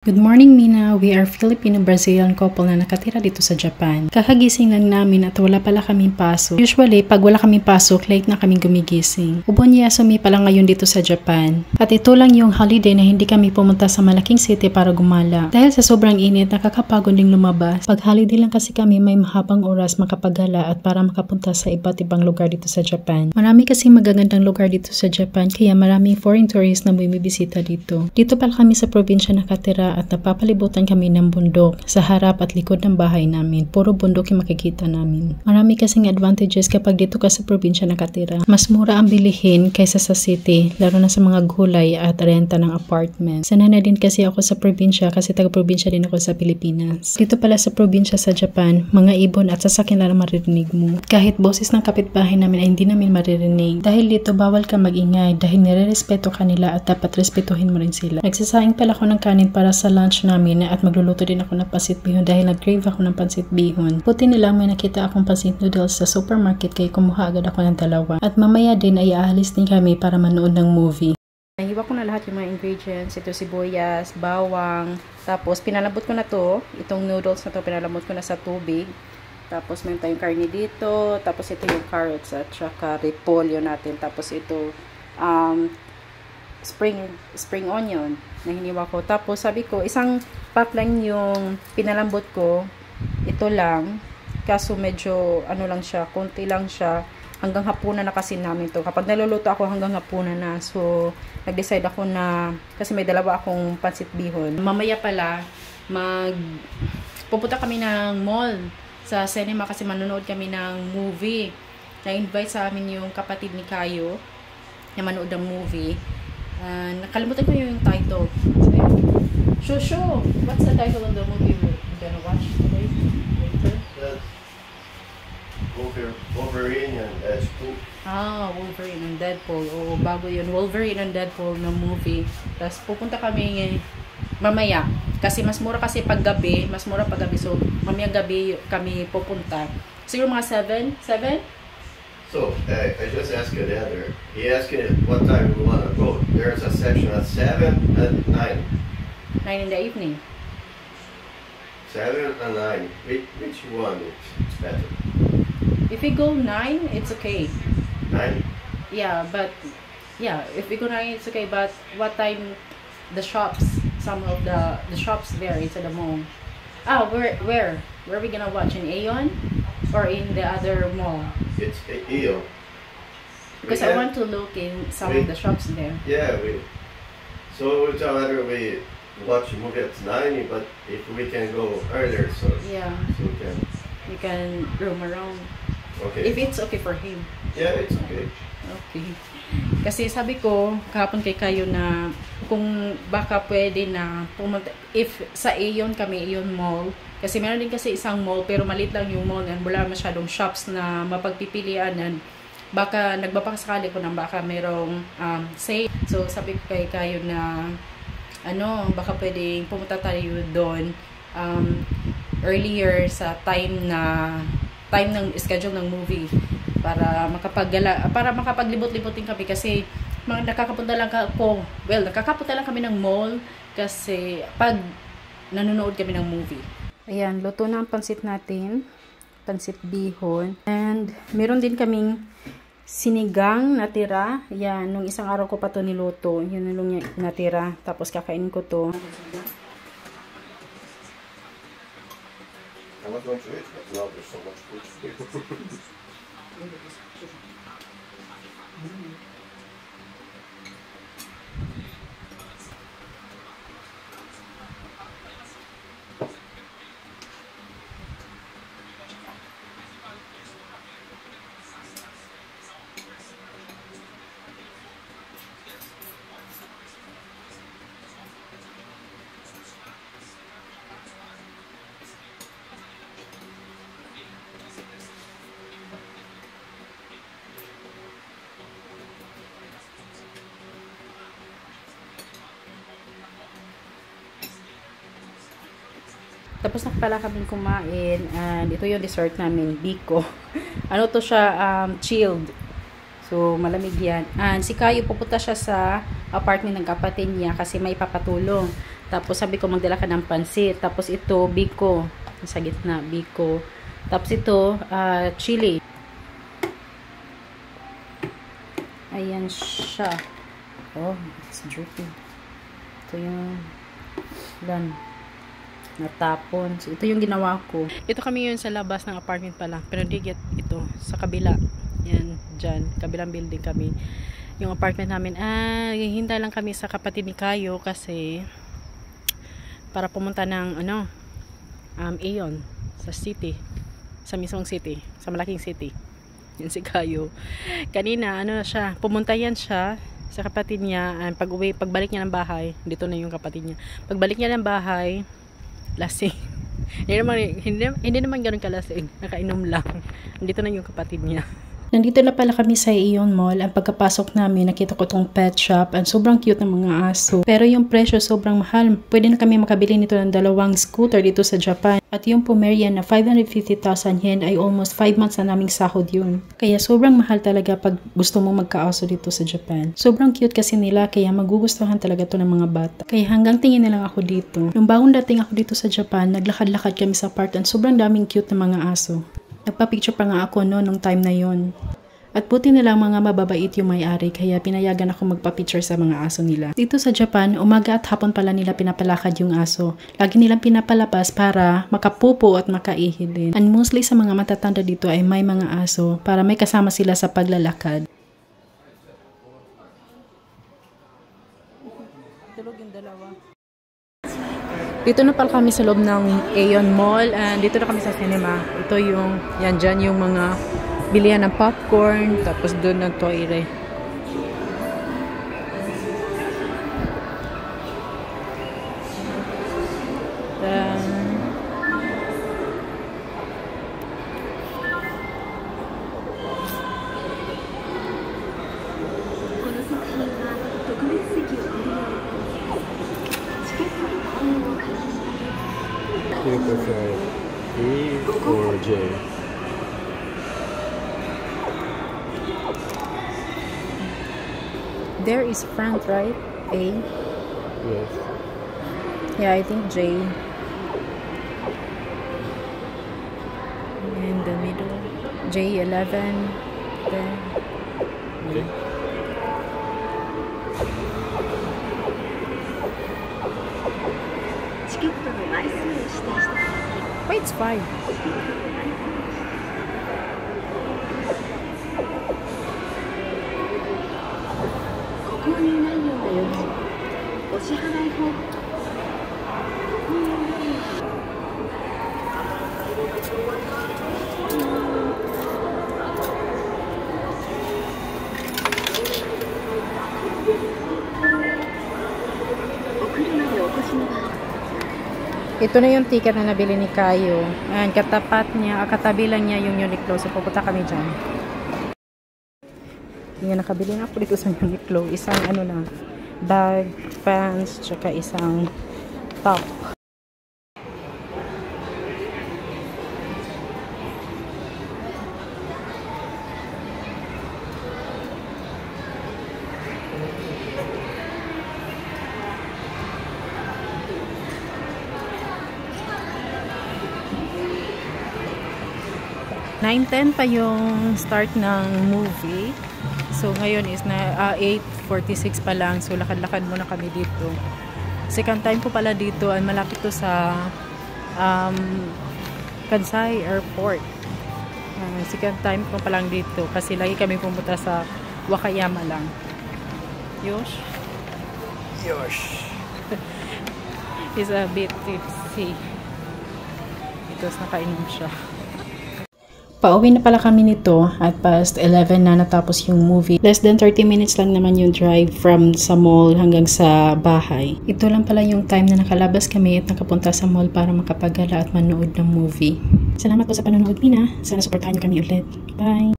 Good morning, Mina. We are Filipino-Brazilian couple na nakatira dito sa Japan. Kakagising lang namin at wala pala kaming pasok. Usually, pag wala kaming pasok, late na kaming gumigising. Ubonyasumi pala ngayon dito sa Japan. At ito lang yung holiday na hindi kami pumunta sa malaking city para gumala. Dahil sa sobrang init, nakakapagod ding lumabas. Pag holiday lang kasi kami, may mahabang oras makapagala at para makapunta sa iba't ibang lugar dito sa Japan. Marami kasing magagandang lugar dito sa Japan, kaya maraming foreign tourists na bumibisita dito. Dito pala kami sa probinsya nakatira at napapalibutan kami ng bundok sa harap at likod ng bahay namin. Puro bundok yung makikita namin. Marami kasing advantages kapag dito ka sa probinsya nakatira. Mas mura ang bilihin kaysa sa city, lalo na sa mga gulay at renta ng apartment. Sanay na din kasi ako sa probinsya kasi taga-probinsya din ako sa Pilipinas. Dito pala sa probinsya sa Japan, mga ibon at sasakyan lang maririnig mo. Kahit boses ng kapitbahay namin ay hindi namin maririnig. Dahil dito bawal ka magingay dahil nire-respeto ka nila at dapat respetuhin mo rin sila. Nagsasaing pala ako ng kanin para sa lunch namin at magluluto din ako ng pansit bihon dahil nag-crave ako ng pansit bihon. Buti nila may nakita akong pansit noodles sa supermarket kaya kumuha agad ako ng dalawa. At mamaya din ay aalis din kami para manood ng movie. Nahiwa ko na lahat yung mga ingredients. Ito sibuyas, bawang, tapos pinalambot ko na to. Itong noodles na to pinalambot ko na sa tubig. Tapos meron tayong karne dito. Tapos ito yung carrots at saka repolyo natin. Tapos ito spring onion na hiniwa ko. Tapos sabi ko, isang pack lang yung pinalambot ko. Ito lang. Kaso medyo ano lang siya, konti lang siya. Hanggang hapunan na kasi namin to. Kapag naluluto ako hanggang hapunan na. So, nag-decide ako na, kasi may dalawa akong pansit bihon. Mamaya pala, pupunta kami ng mall sa cinema kasi manonood kami ng movie. Na-invite sa amin yung kapatid ni Kayo na manood ng movie. Nakalimutan ko yung title. Shusho! What's the title of the movie we're gonna watch today? That's Wolverine and Deadpool. Wolverine and Deadpool. Oo, bago yun. Wolverine and Deadpool na movie. Tapos pupunta kami mamaya. Kasi mas mura kasi pag gabi. Mas mura pag gabi. So, mamaya gabi kami pupunta. Siguro mga 7? 7? So, I just asked the other. He asked what time we want to go. There's a section at 7 and 9. 9 in the evening. 7 and 9. Which one is better? If we go 9, it's okay. 9? Yeah, but yeah, if we go 9, it's okay. But what time the shops, some of the shops there inside the mall? Where are we gonna watch? In Aeon or in the other mall? It's Aeon. Because I want to look in some of the shops there. Yeah, so we tell whether we watch a movie at 9, but if we can go earlier, so yeah, so we can roam around. Okay. If it's okay for him. Yeah, it's okay. Okay. Kasi sabi ko kahapon kay Kayo na kung baka pwede na pumunta, if sa Aeon kami, Aeon Mall, kasi meron din kasi isang mall pero maliit lang yung mall and wala masyadong shops na mapagpipilian and baka nagbabakasakali ko na baka merong sale. So sabi ko kay Kayo na baka pwedeng pumunta tayo doon earlier sa time ng schedule ng movie para makapaglibot-libot din kami kasi nakakapunta lang kami ng mall kasi pag nanonood kami ng movie. Ayan, luto na ang pansit natin, pansit bihon, and meron din kaming sinigang natira. Yan, nung isang araw ko pa to niluto. Yun lang yung natira. Tapos kakainin ko to. I was going to eat, but now there's so much food. Tapos na pala kaming kumain and ito yung dessert namin, biko. Ano to siya, chilled. So, malamig yan. And si Kayo, pupunta siya sa apartment ng kapatid niya kasi may papatulong. Tapos sabi ko magdala ka ng pansit. Tapos ito, biko. Sa gitna, biko. Tapos ito, chili. Ayan siya. Oh, it's dripping. Ito yung natapon. So, ito yung ginawa ko. Ito kami yun sa labas ng apartment pala. Pero di get ito. Sa kabila. Yan, dyan. Kabilang building kami. Yung apartment namin. Hintay lang kami sa kapatid ni Kayo kasi para pumunta ng Aeon sa city. Sa mismong city. Sa malaking city. Yan si Kayo. Kanina, pumunta yan siya sa kapatid niya. Pagbalik niya ng bahay, dito na yung kapatid niya. Pagbalik niya ng bahay, lasing. hindi naman ganoon kalasing. Nakainom lang. Dito na yung kapatid niya. Nandito na pala kami sa Aeon Mall. Ang pagkapasok namin, nakita ko tong pet shop. Ang sobrang cute ng mga aso. Pero yung presyo sobrang mahal. Pwede na kami makabili nito ng 2 scooter dito sa Japan. At yung Pomerian na 550,000 yen ay almost 5 months na naming sahod yun. Kaya sobrang mahal talaga pag gusto mo magka-aso dito sa Japan. Sobrang cute kasi nila kaya magugustuhan talaga to ng mga bata. Kaya hanggang tingin na lang ako dito. Nung bagong dating ako dito sa Japan, naglakad-lakad kami sa park at sobrang daming cute na mga aso. Nagpa-picture pa nga ako nung time na yon. At buti na lang mga mababait yung may-ari kaya pinayagan ako magpa-picture sa mga aso nila. Dito sa Japan, umaga at hapon pala nila pinapalakad yung aso. Lagi nilang pinapalapas para makapupo at makaihi din. And mostly sa mga matatanda dito ay may mga aso para may kasama sila sa paglalakad. Tulog yung dalawa. Dito na pala kami sa loob ng Aeon Mall and dito na kami sa cinema. Ito yung, yan dyan yung mga bilihan ng popcorn, tapos doon ng toire. Do you prefer E or J? There is front, right? A? Yes. Yeah, I think J. In the middle. J11. Then. Okay. Wait, it's 5. Ito na yung ticket na nabili ni Kayo. Ayan, katabi lang niya yung Uniqlo. So, pupunta kami dyan. Yan, nakabili na ako dito sa Uniqlo. Isang bag, pants, tsaka isang top. (9:10) pa yung start ng movie. So, ngayon is na 8:46 pa lang. So, lakad-lakad muna kami dito. Second time ko pala dito. Malapit to sa Kansai Airport. Second time ko pa lang dito. Kasi lagi kami pumunta sa Wakayama lang. Yosh? Yosh. He's a bit tipsy. Because nakainom siya. Pauwi na pala kami nito at past 11 na natapos yung movie. Less than 30 minutes lang naman yung drive from sa mall hanggang sa bahay. Ito lang pala yung time na nakalabas kami at nakapunta sa mall para makapagala at manood ng movie. Salamat po sa panonood, Mina. Sana supportahan niyo kami ulit. Bye!